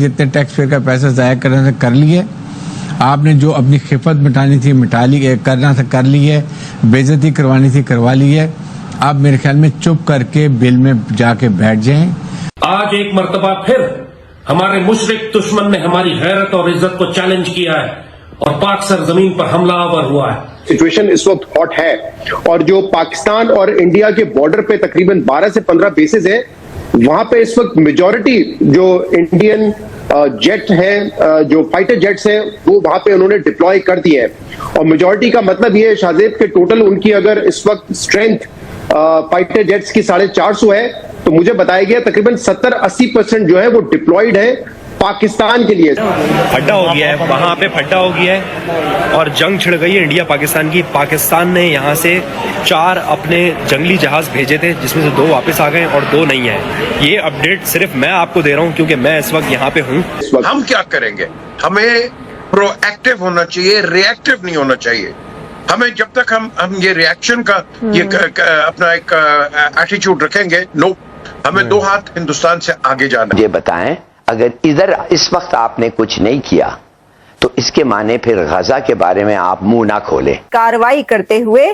जितने tax payer का पैसा ज़ाया करना था कर लिए, आपने जो अपनी खिफत मिटानी थी मिटा ली है, करना था कर ली है, बेइज्जती करवानी थी करवा ली है। आप मेरे ख्याल में चुप करके बिल में जाके बैठ जाएं। आज एक मर्तबा फिर हमारे मुशरिक दुश्मन ने हमारी गैरत और इज्जत को चैलेंज किया है और पाक सरजमीन पर हमलावर हुआ है। सिचुएशन इस वक्त हॉट है और जो पाकिस्तान और इंडिया के बॉर्डर पे तकरीबन 12 से 15 बेसेस हैं, वहां पे इस वक्त मेजॉरिटी जो इंडियन जेट हैं, जो फाइटर जेट्स हैं, वो वहां पे उन्होंने डिप्लॉय कर दिए हैं। और मेजॉरिटी का मतलब ये है शाहजेब के टोटल उनकी अगर इस वक्त स्ट्रेंथ फाइटर जेट्स की 450 है, तो मुझे बताया गया तकरीबन 70-80% जो है वो डिप्लॉयड है पाकिस्तान के लिए। फड्डा हो गया है, वहां पे फड्डा हो गया है और जंग छिड़ गई है इंडिया पाकिस्तान की। पाकिस्तान ने यहाँ से 4 अपने जंगली जहाज भेजे थे, जिसमें से 2 वापस आ गए और 2 नहीं है। ये अपडेट सिर्फ मैं आपको दे रहा हूँ क्योंकि मैं इस वक्त यहाँ पे हूँ। हम क्या करेंगे? हमें प्रोएक्टिव होना चाहिए, रिएक्टिव नहीं होना चाहिए। हमें जब तक हम ये रिएक्शन का ये अपना एक एटीट्यूड रखेंगे, नो, हमें 2 हाथ हिंदुस्तान से आगे जाना। ये बताएं, अगर इधर इस वक्त आपने कुछ नहीं किया तो इसके माने फिर गजा के बारे में आप मुंह ना खोलें। कार्रवाई करते हुए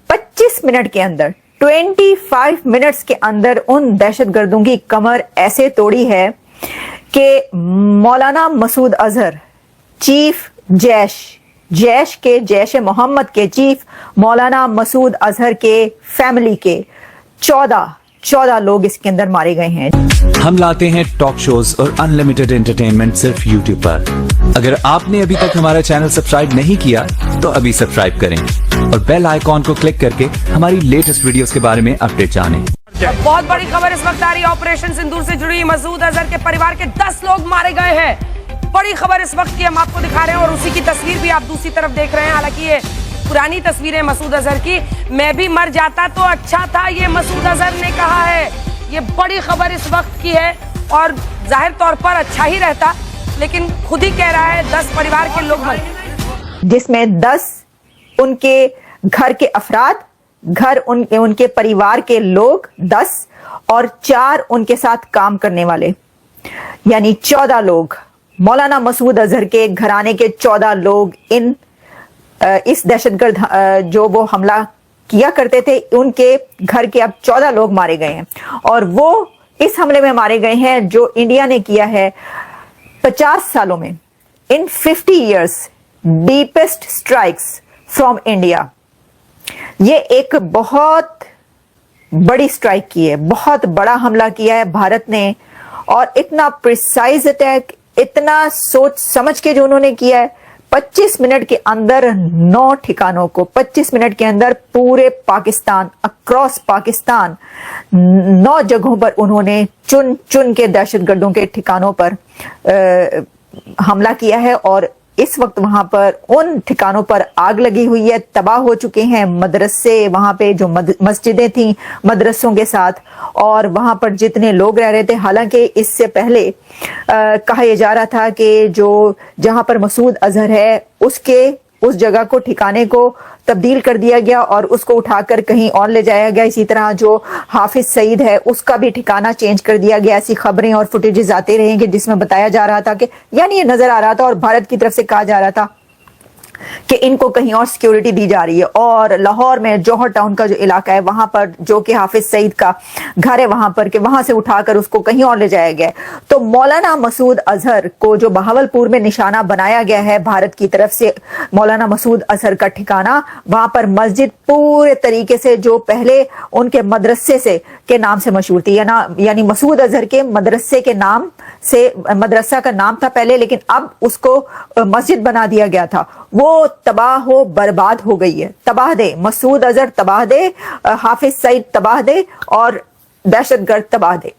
25 मिनट के अंदर 25 मिनट्स के अंदर उन दहशतगर्दों की कमर ऐसे तोड़ी है कि मौलाना मसूद अजहर, चीफ जैश के जैश मोहम्मद के चीफ मौलाना मसूद अजहर के फैमिली के 14 लोग इसके अंदर मारे गए हैं। हम लाते हैं टॉक शोज और अनलिमिटेड एंटरटेनमेंट सिर्फ यूट्यूब पर। अगर आपने अभी तक हमारा चैनल सब्सक्राइब नहीं किया तो अभी सब्सक्राइब करें और बेल आइकॉन को क्लिक करके हमारी लेटेस्ट वीडियोस के बारे में अपडेट जानें। बहुत बड़ी खबर इस वक्त आ रही है। ऑपरेशन सिंदूर से जुड़ी मसूद अजहर के परिवार के 10 लोग मारे गए हैं। बड़ी खबर इस वक्त की हम आपको दिखा रहे हैं और उसी की तस्वीर भी आप दूसरी तरफ देख रहे हैं। हालांकि ये पुरानी तस्वीरें मसूद अजहर की। मैं भी मर जाता तो अच्छा था, ये मसूद अजहर ने कहा है। ये बड़ी खबर इस वक्त की है और जाहिर तौर पर अच्छा ही रहता, लेकिन खुद ही कह रहा है 10 परिवार के लोग मरे, जिसमें 10 उनके घर के अफराद, उनके परिवार के लोग 10 और 4 उनके साथ काम करने वाले, यानी 14 लोग। मौलाना मसूद अजहर के घराने के 14 लोग इस दहशतगर्द जो वो हमला किया करते थे, उनके घर के अब 14 लोग मारे गए हैं। और वो इस हमले में मारे गए हैं जो इंडिया ने किया है 50 सालों में, इन 50 years deepest strikes from India. ये एक बहुत बड़ी स्ट्राइक की है, बहुत बड़ा हमला किया है भारत ने, और इतना प्रिसाइज अटैक, इतना सोच समझ के जो उन्होंने किया है। 25 मिनट के अंदर 9 ठिकानों को, 25 मिनट के अंदर पूरे पाकिस्तान, अक्रॉस पाकिस्तान 9 जगहों पर उन्होंने चुन के दहशतगर्दों के ठिकानों पर हमला किया है। और इस वक्त वहां पर उन ठिकानों पर आग लगी हुई है, तबाह हो चुके हैं मदरसे, वहां पे जो मस्जिदें थी मदरसों के साथ, और वहां पर जितने लोग रह रहे थे। हालांकि इससे पहले कहा यह जा रहा था कि जो जहां पर मसूद अजहर है उस जगह को, ठिकाने को तब्दील कर दिया गया और उसको उठाकर कहीं और ले जाया गया। इसी तरह जो हाफिज सईद है उसका भी ठिकाना चेंज कर दिया गया। ऐसी खबरें और फुटेजेस आते रहेंगे जिसमें बताया जा रहा था कि, यानी ये नजर आ रहा था और भारत की तरफ से कहा जा रहा था कि इनको कहीं और सिक्योरिटी दी जा रही है। और लाहौर में जौहर टाउन का जो इलाका है वहां पर, जो कि हाफिज सईद का घर है वहां पर, के वहां से उठाकर उसको कहीं और ले जाया गया। तो मौलाना मसूद अजहर को जो बहावलपुर में निशाना बनाया गया है भारत की तरफ से, मौलाना मसूद अजहर का ठिकाना, वहां पर मस्जिद पूरे तरीके से जो पहले उनके मदरसे से के नाम से मशहूर थी, यानी मसूद अजहर के मदरसे के नाम से, मदरसा का नाम था पहले, लेकिन अब उसको मस्जिद बना दिया गया था, वो तबाह हो बर्बाद हो गई है। तबाह दे, मसूद अजहर तबाह दे, हाफिज सईद तबाह दे और दहशतगर्द तबाह दे।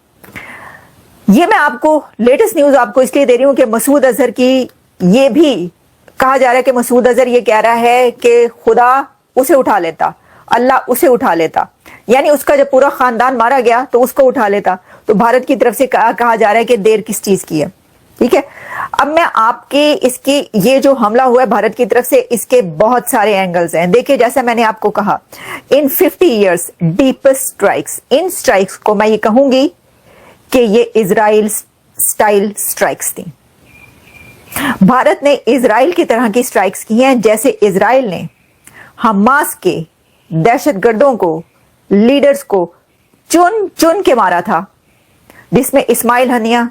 ये मैं आपको लेटेस्ट न्यूज आपको इसलिए दे रही हूं कि मसूद अजहर की, ये भी कहा जा रहा है कि मसूद अजहर ये कह रहा है कि खुदा उसे उठा लेता, अल्लाह उसे उठा लेता, यानी उसका जब पूरा खानदान मारा गया तो उसको उठा लेता। तो भारत की तरफ से कहा जा रहा है कि देर किस चीज की है। ठीक है, अब मैं आपके इसकी, ये जो हमला हुआ है भारत की तरफ से, इसके बहुत सारे एंगल्स हैं। देखिए, जैसा मैंने आपको कहा, इन 50 years डीपेस्ट स्ट्राइक्स, इन स्ट्राइक्स को मैं ये कहूंगी कि ये इजराइल स्टाइल स्ट्राइक्स थी। भारत ने इजराइल की तरह की स्ट्राइक्स की हैं, जैसे इजराइल ने हमास के दहशतगर्दों को, लीडर्स को चुन चुन के मारा था, जिसमें इस्माइल हनिया,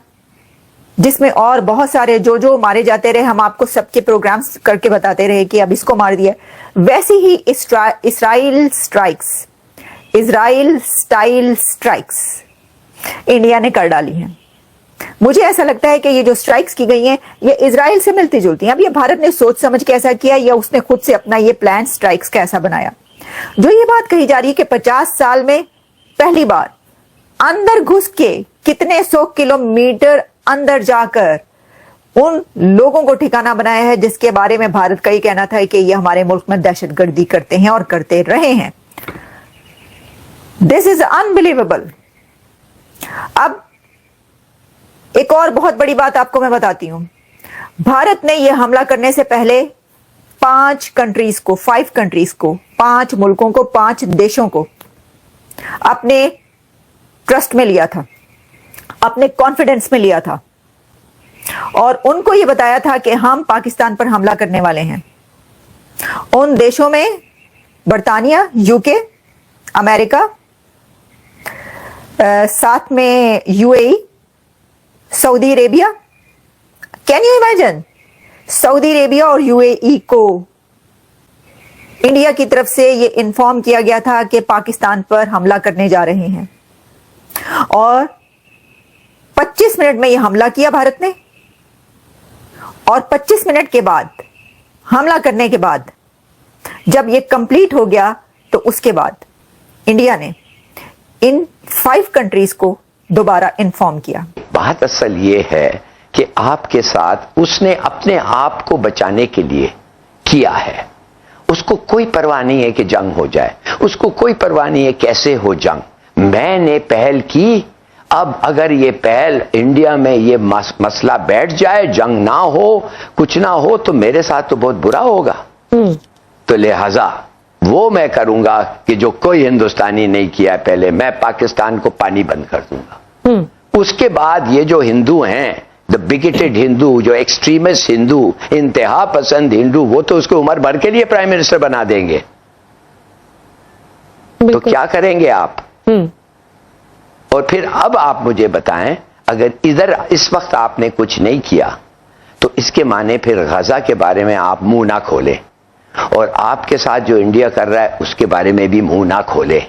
जिसमें और बहुत सारे जो मारे जाते रहे। हम आपको सबके प्रोग्राम्स करके बताते रहे कि अब इसको मार दिया। वैसे ही इजराइल स्टाइल स्ट्राइक्स इंडिया ने कर डाली हैं। मुझे ऐसा लगता है कि ये जो स्ट्राइक्स की गई हैं ये इजराइल से मिलती जुलती हैं। अब ये भारत ने सोच समझ के ऐसा किया या उसने खुद से अपना ये प्लान स्ट्राइक्स का ऐसा बनाया। जो ये बात कही जा रही है कि 50 साल में पहली बार अंदर घुस के कितने 100 किलोमीटर अंदर जाकर उन लोगों को ठिकाना बनाया है, जिसके बारे में भारत का ये कहना था कि ये हमारे मुल्क में दहशतगर्दी करते हैं और करते रहे हैं। This is unbelievable. अब एक और बहुत बड़ी बात आपको मैं बताती हूं। भारत ने यह हमला करने से पहले 5 कंट्रीज को, 5 मुल्कों को, 5 देशों को अपने ट्रस्ट में लिया था, अपने कॉन्फिडेंस में लिया था और उनको यह बताया था कि हम पाकिस्तान पर हमला करने वाले हैं। उन देशों में बर्तानिया, यूके, अमेरिका, साथ में UAE, Saudi Arabia. Can you imagine? Saudi Arabia और यूएई को इंडिया की तरफ से यह इन्फॉर्म किया गया था कि पाकिस्तान पर हमला करने जा रहे हैं और 25 मिनट में यह हमला किया भारत ने। और 25 मिनट के बाद, हमला करने के बाद, जब यह कंप्लीट हो गया तो उसके बाद इंडिया ने इन 5 कंट्रीज को दोबारा इन्फॉर्म किया। बात असल ये है कि आपके साथ उसने अपने आप को बचाने के लिए किया है। उसको कोई परवाह नहीं है कि जंग हो जाए, उसको कोई परवाह नहीं है कैसे हो जंग। मैंने पहल की, अब अगर ये पहल इंडिया में ये मसला बैठ जाए, जंग ना हो, कुछ ना हो, तो मेरे साथ तो बहुत बुरा होगा। तो लिहाजा वो मैं करूंगा कि जो कोई हिंदुस्तानी नहीं किया है पहले, मैं पाकिस्तान को पानी बंद कर दूंगा। उसके बाद ये जो हिंदू हैं, द बिगेटेड हिंदू, जो एक्सट्रीमिस्ट हिंदू, इंतहा पसंद हिंदू, वो तो उसको उम्र भर के लिए प्राइम मिनिस्टर बना देंगे। तो क्या करेंगे आप? और फिर अब आप मुझे बताएं, अगर इधर इस वक्त आपने कुछ नहीं किया तो इसके माने फिर गजा के बारे में आप मुंह ना खोलें, और आपके साथ जो इंडिया कर रहा है उसके बारे में भी मुंह ना खोले,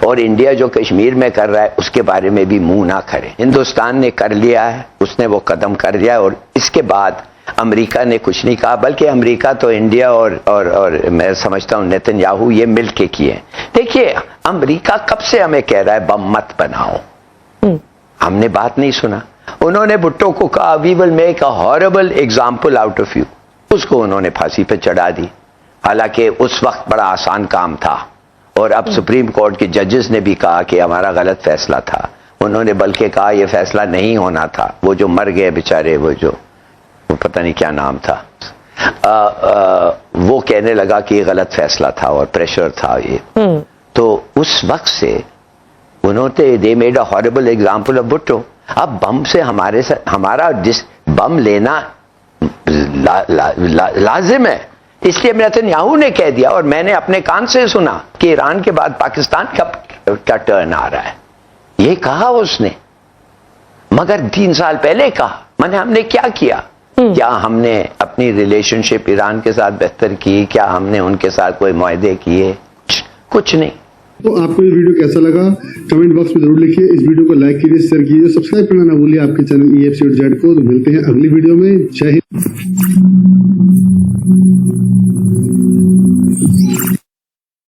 और इंडिया जो कश्मीर में कर रहा है उसके बारे में भी मुंह ना करे। हिंदुस्तान ने कर लिया है, उसने वो कदम कर लिया, और इसके बाद अमेरिका ने कुछ नहीं कहा, बल्कि अमेरिका तो इंडिया और मैं समझता हूं नेतन्याहू ये मिल के किए। देखिए, अमेरिका कब से हमें कह रहा है बम मत बनाओ, हमने बात नहीं सुना। उन्होंने भुट्टो को कहा we will make a horrible example out of you, उसको उन्होंने फांसी पे चढ़ा दी। हालांकि उस वक्त बड़ा आसान काम था, और अब सुप्रीम कोर्ट के जजेस ने भी कहा कि हमारा गलत फैसला था। उन्होंने बल्कि कहा यह फैसला नहीं होना था। वो जो मर गए बेचारे, वो पता नहीं क्या नाम था, वो कहने लगा कि ये गलत फैसला था और प्रेशर था ये। तो उस वक्त से उन्होंने they made a horrible example of Bhutto. अब बम से हमारा बम लेना लाजिम है, इसलिए नेतन्याहू ने कह दिया, और मैंने अपने कान से सुना कि ईरान के बाद पाकिस्तान का टर्न आ रहा है। ये कहा उसने, मगर 3 साल पहले कहा। मैंने हमने क्या किया? क्या हमने अपनी रिलेशनशिप ईरान के साथ बेहतर की? क्या हमने उनके साथ कोई मुआहदे किए? कुछ नहीं। तो आपको ये वीडियो कैसा लगा कमेंट बॉक्स में जरूर लिखिए। इस वीडियो को लाइक कीजिए, शेयर कीजिए, सब्सक्राइब करना ना भूलिए आपके चैनल EFC.Z को। तो मिलते हैं अगली वीडियो में। जय हिंद।